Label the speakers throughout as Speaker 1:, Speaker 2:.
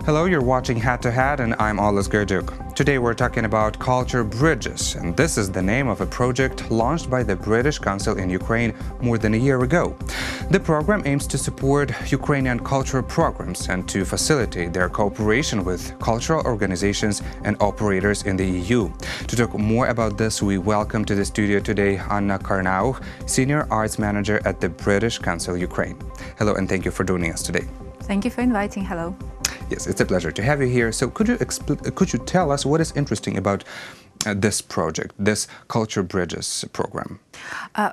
Speaker 1: Hello, you're watching Hat to Hat, and I'm Olis Gerduk. Today we're talking about Culture Bridges, and this is the name of a project launched by the British Council in Ukraine more than a year ago. The program aims to support Ukrainian cultural programs and to facilitate their cooperation with cultural organizations and operators in the EU. To talk more about this, we welcome to the studio today Anna Karnaukh, Senior Arts Manager at the British Council Ukraine. Hello, and thank you for joining us today.
Speaker 2: Thank you for inviting. Hello.
Speaker 1: Yes, it's a pleasure to have you here. So could you tell us what is interesting about this project, this Culture Bridges program?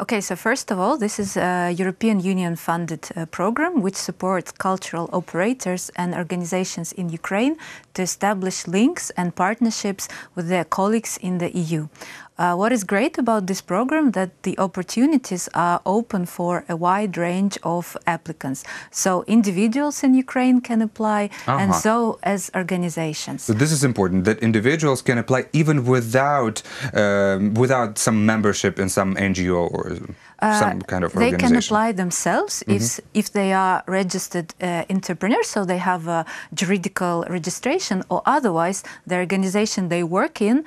Speaker 2: Okay, so first of all, this is a European Union funded program which supports cultural operators and organizations in Ukraine to establish links and partnerships with their colleagues in the EU. What is great about this program that the opportunities are open for a wide range of applicants. So individuals in Ukraine can apply, and so as organizations.
Speaker 1: So this is important, that individuals can apply even without some membership in some NGO or some kind of organization.
Speaker 2: They can apply themselves if they are registered entrepreneurs, so they have a juridical registration, or otherwise the organization they work in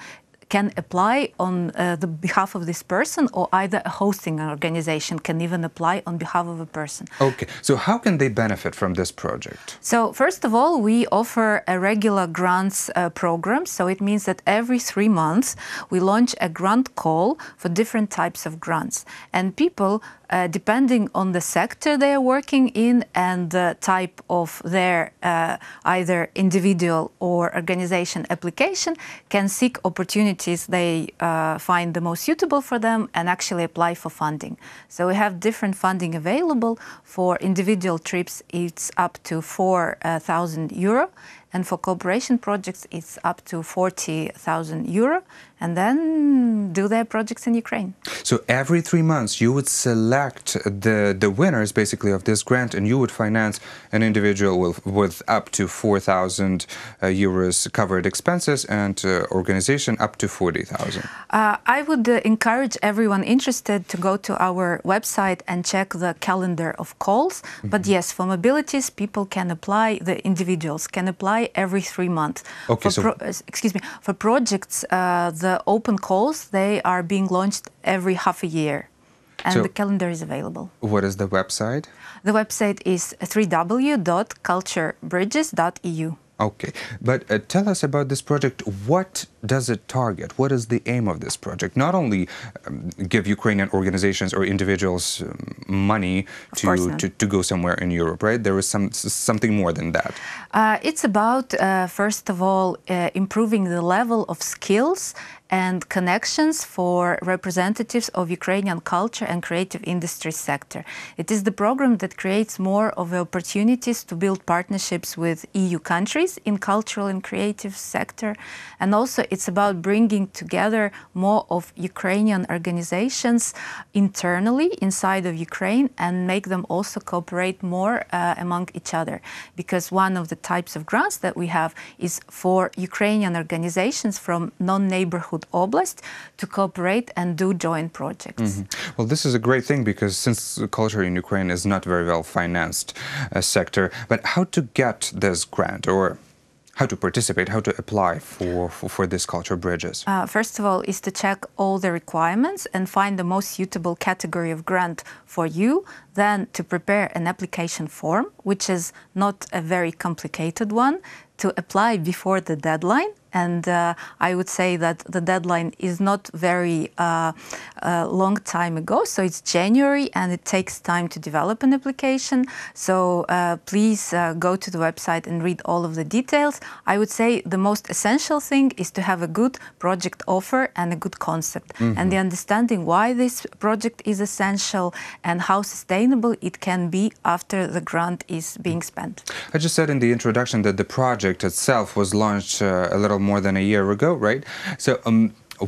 Speaker 2: can apply on the behalf of this person, or either a hosting organization can even apply on behalf of a person.
Speaker 1: Okay, so how can they benefit from this project?
Speaker 2: So first of all, we offer a regular grants program. So it means that every 3 months we launch a grant call for different types of grants. And people, depending on the sector they are working in and the type of their either individual or organization application, can seek opportunities they find the most suitable for them and actually apply for funding. So we have different funding available. For individual trips, it's up to €4,000. And for cooperation projects, it's up to €40,000, and then do their projects in Ukraine.
Speaker 1: So every 3 months, you would select the winners, basically, of this grant, and you would finance an individual with up to €4,000 covered expenses, and organization up to $40,000.
Speaker 2: I would encourage everyone interested to go to our website and check the calendar of calls. But yes, for mobilities, people can apply, the individuals can apply every 3 months.
Speaker 1: Okay,
Speaker 2: for projects, the open calls, they are being launched every half a year, and the calendar is available.
Speaker 1: What is the website?
Speaker 2: The website is www.culturebridges.eu.
Speaker 1: Okay, but tell us about this project. What does it target? What is the aim of this project? Not only give Ukrainian organizations or individuals money to go somewhere in Europe, right? There is something more than that.
Speaker 2: It's about, first of all, improving the level of skills and connections for representatives of Ukrainian culture and creative industry sector. It is the program that creates more of opportunities to build partnerships with EU countries in cultural and creative sector. And also it's about bringing together more of Ukrainian organizations internally inside of Ukraine and make them also cooperate more among each other. Because one of the types of grants that we have is for Ukrainian organizations from non-neighborhood oblast to cooperate and do joint projects.
Speaker 1: Well, this is a great thing, because since culture in Ukraine is not very well financed sector, but how to get this grant, or how to participate, how to apply for this Culture Bridges?
Speaker 2: First of all, is to check all the requirements and find the most suitable category of grant for you. Then to prepare an application form, which is not a very complicated one, to apply before the deadline. And I would say that the deadline is not very long time ago, so it's January, and it takes time to develop an application. So please go to the website and read all of the details. I would say the most essential thing is to have a good project offer and a good concept, and the understanding why this project is essential and how sustainable it can be after the grant is being spent.
Speaker 1: I just said in the introduction that the project itself was launched a little more than a year ago, right? So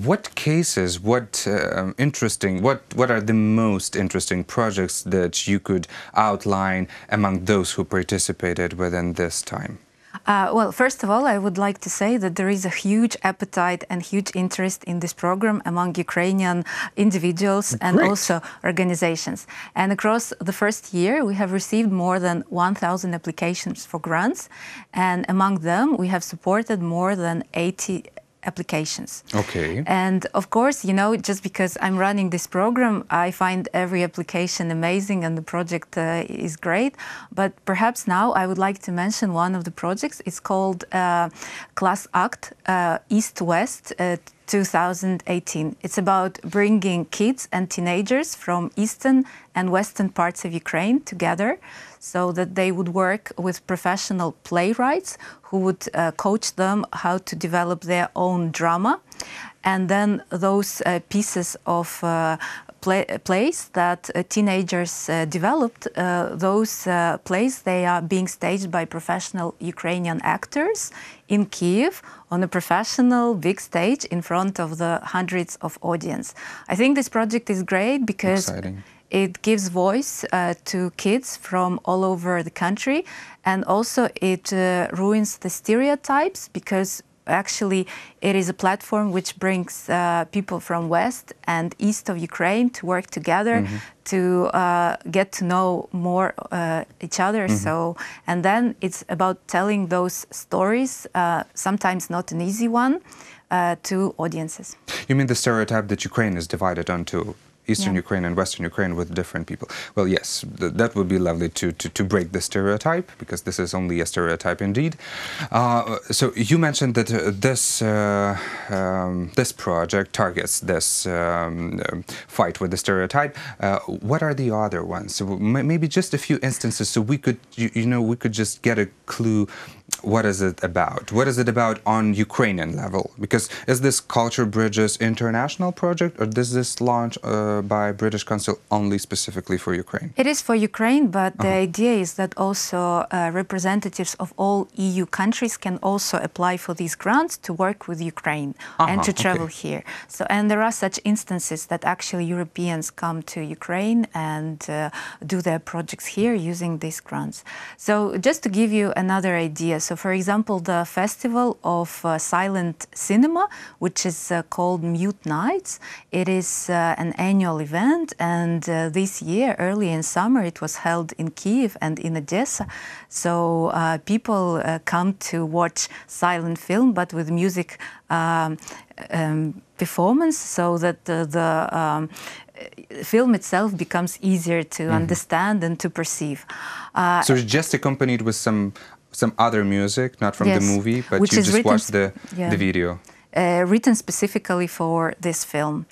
Speaker 1: what cases, what are the most interesting projects that you could outline among those who participated within this time?
Speaker 2: Well, first of all, I would like to say that there is a huge appetite and huge interest in this program among Ukrainian individuals and also organizations. And across the first year, we have received more than 1,000 applications for grants. And among them, we have supported more than 80 applications.
Speaker 1: Okay.
Speaker 2: And of course, you know, just because I'm running this program, I find every application amazing and the project is great. But perhaps now I would like to mention one of the projects. It's called Class Act East-West 2018. It's about bringing kids and teenagers from eastern and western parts of Ukraine together so that they would work with professional playwrights who would coach them how to develop their own drama. And then those pieces of plays that teenagers developed, those plays, they are being staged by professional Ukrainian actors in Kyiv on a professional big stage in front of the hundreds of audience. I think this project is great because it gives voice to kids from all over the country, and also it ruins the stereotypes because actually it is a platform which brings people from west and east of Ukraine to work together to get to know more each other. So, and then it's about telling those stories, sometimes not an easy one, to audiences.
Speaker 1: You mean the stereotype that Ukraine is divided onto Eastern Ukraine and Western Ukraine with different people? Well, yes, that would be lovely to break the stereotype, because this is only a stereotype indeed. So you mentioned that this project targets this fight with the stereotype. What are the other ones? So maybe just a few instances so we could, we could just get a clue. What is it about? What is it about on Ukrainian level? Because is this Culture Bridges international project, or does this launch by British Council only specifically for Ukraine?
Speaker 2: It is for Ukraine, but the idea is that also representatives of all EU countries can also apply for these grants to work with Ukraine and to travel here. So, and there are such instances that actually Europeans come to Ukraine and do their projects here using these grants. So just to give you another idea, so for example, the Festival of Silent Cinema, which is called Mute Nights, it is an annual event, and this year, early in summer, it was held in Kyiv and in Odessa. So people come to watch silent film, but with music performance, so that the film itself becomes easier to understand and to perceive.
Speaker 1: So it's just accompanied with some other music, not from the movie, but you just watch the video.
Speaker 2: Written specifically for this film.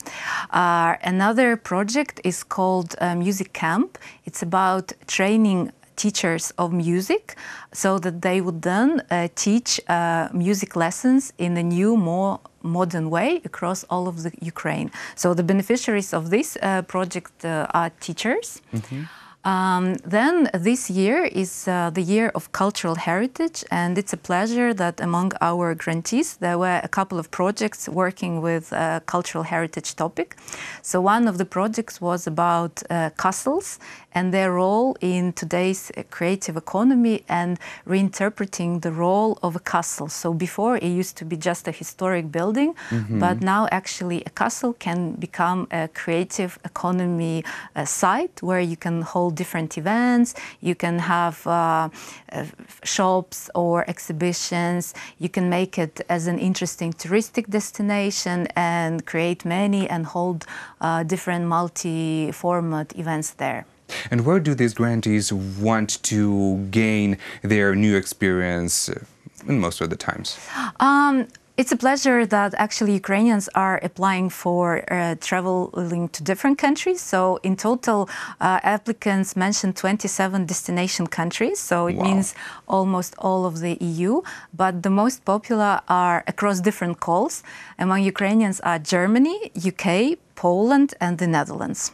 Speaker 2: Another project is called Music Camp. It's about training teachers of music so that they would then teach music lessons in a new, more modern way across all of the Ukraine. So the beneficiaries of this project are teachers. Then this year is the year of cultural heritage, and it's a pleasure that among our grantees there were a couple of projects working with cultural heritage topic. So one of the projects was about castles and their role in today's creative economy and reinterpreting the role of a castle. So before it used to be just a historic building, but now actually a castle can become a creative economy site where you can hold different events, you can have shops or exhibitions, you can make it as an interesting touristic destination and create many and hold different multi-format events there.
Speaker 1: And where do these grantees want to gain their new experience in most of the times?
Speaker 2: It's a pleasure that actually Ukrainians are applying for traveling to different countries. So in total, applicants mentioned 27 destination countries. So it means almost all of the EU. But the most popular are across different calls. Among Ukrainians are Germany, UK, Poland, and the Netherlands.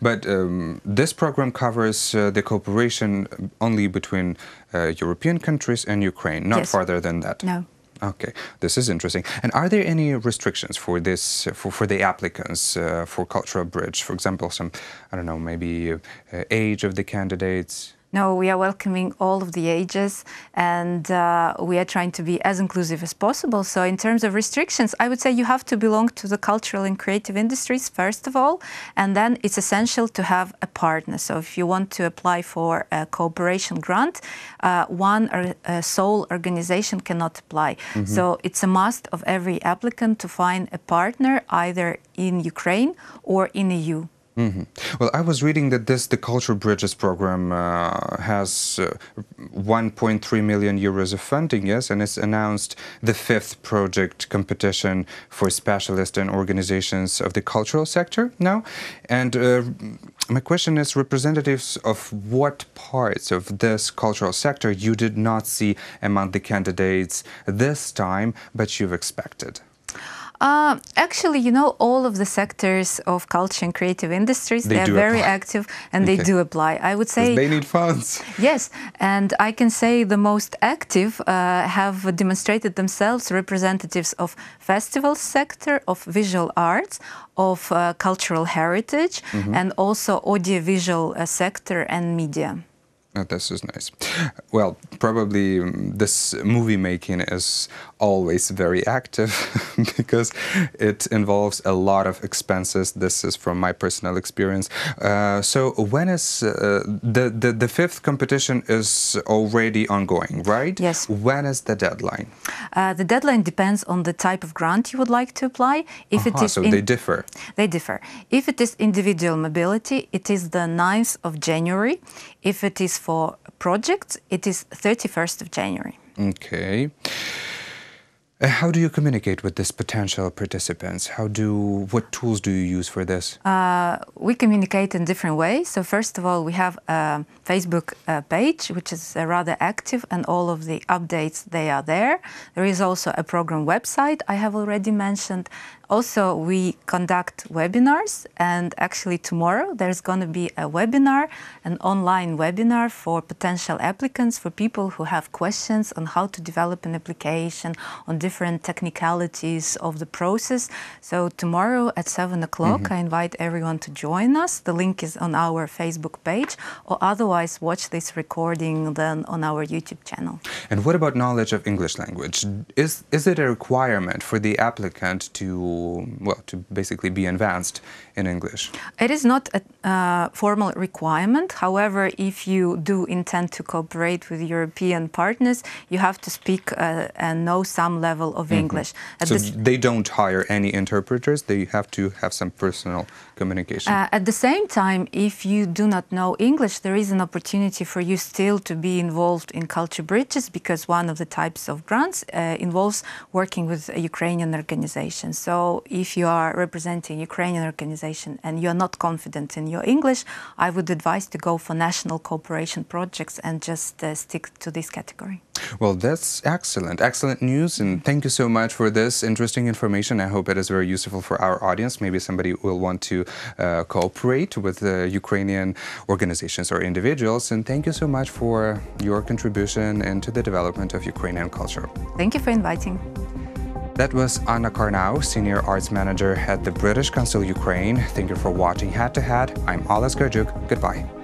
Speaker 1: But this program covers the cooperation only between European countries and Ukraine, not farther than that.
Speaker 2: No.
Speaker 1: Okay, this is interesting. And are there any restrictions for this, for the applicants for Cultural Bridge? For example, some, I don't know, maybe age of the candidates?
Speaker 2: No, we are welcoming all of the ages, and we are trying to be as inclusive as possible. So in terms of restrictions, I would say you have to belong to the cultural and creative industries, first of all, and then it's essential to have a partner. So if you want to apply for a cooperation grant, one sole organization cannot apply. So it's a must of every applicant to find a partner either in Ukraine or in EU.
Speaker 1: Well, I was reading that the Culture Bridges program has 1.3 million euros of funding, yes, and it's announced the 5th project competition for specialists and organizations of the cultural sector now. And my question is, representatives of what parts of this cultural sector you did not see among the candidates this time, but you've expected?
Speaker 2: Actually, you know, all of the sectors of culture and creative industries, they are very active and they do apply. I would say
Speaker 1: they need funds.
Speaker 2: Yes, and I can say the most active have demonstrated themselves representatives of festival sector, of visual arts, of cultural heritage, and also audiovisual sector and media.
Speaker 1: Oh, this is nice. Well, probably this movie making is always very active because it involves a lot of expenses. This is from my personal experience. So when is the 5th competition is already ongoing, right?
Speaker 2: Yes.
Speaker 1: When is the deadline?
Speaker 2: The deadline depends on the type of grant you would like to apply. If it is
Speaker 1: so they differ.
Speaker 2: They differ. If it is individual mobility, it is the 9th of January. If it is for projects, it is 31st of January.
Speaker 1: Okay. How do you communicate with these potential participants? What tools do you use for this?
Speaker 2: We communicate in different ways. So first of all, we have a Facebook page, which is rather active, and all of the updates, they are there. There is also a program website I have already mentioned. Also, we conduct webinars, and actually tomorrow there's going to be a webinar, an online webinar for potential applicants, for people who have questions on how to develop an application, on different technicalities of the process. So tomorrow at 7 o'clock, I invite everyone to join us. The link is on our Facebook page, or otherwise watch this recording then on our YouTube channel.
Speaker 1: And what about knowledge of English language? Is it a requirement for the applicant to basically be advanced in English?
Speaker 2: It is not a formal requirement. However, if you do intend to cooperate with European partners, you have to speak and know some level of English.
Speaker 1: So they don't hire any interpreters, they have to have some personal communication.
Speaker 2: At the same time, if you do not know English, there is an opportunity for you still to be involved in Culture Bridges, because one of the types of grants involves working with a Ukrainian organization. So if you are representing a Ukrainian organization and you are not confident in your English, I would advise to go for national cooperation projects and just stick to this category.
Speaker 1: Well, that's excellent. Excellent news, and thank you so much for this interesting information. I hope it is very useful for our audience. Maybe somebody will want to cooperate with Ukrainian organizations or individuals. And thank you so much for your contribution into the development of Ukrainian culture.
Speaker 2: Thank you for inviting.
Speaker 1: That was Anna Karnaukh, Senior Arts Manager at the British Council Ukraine. Thank you for watching Head to Head. I'm Oles Garjuk. Goodbye.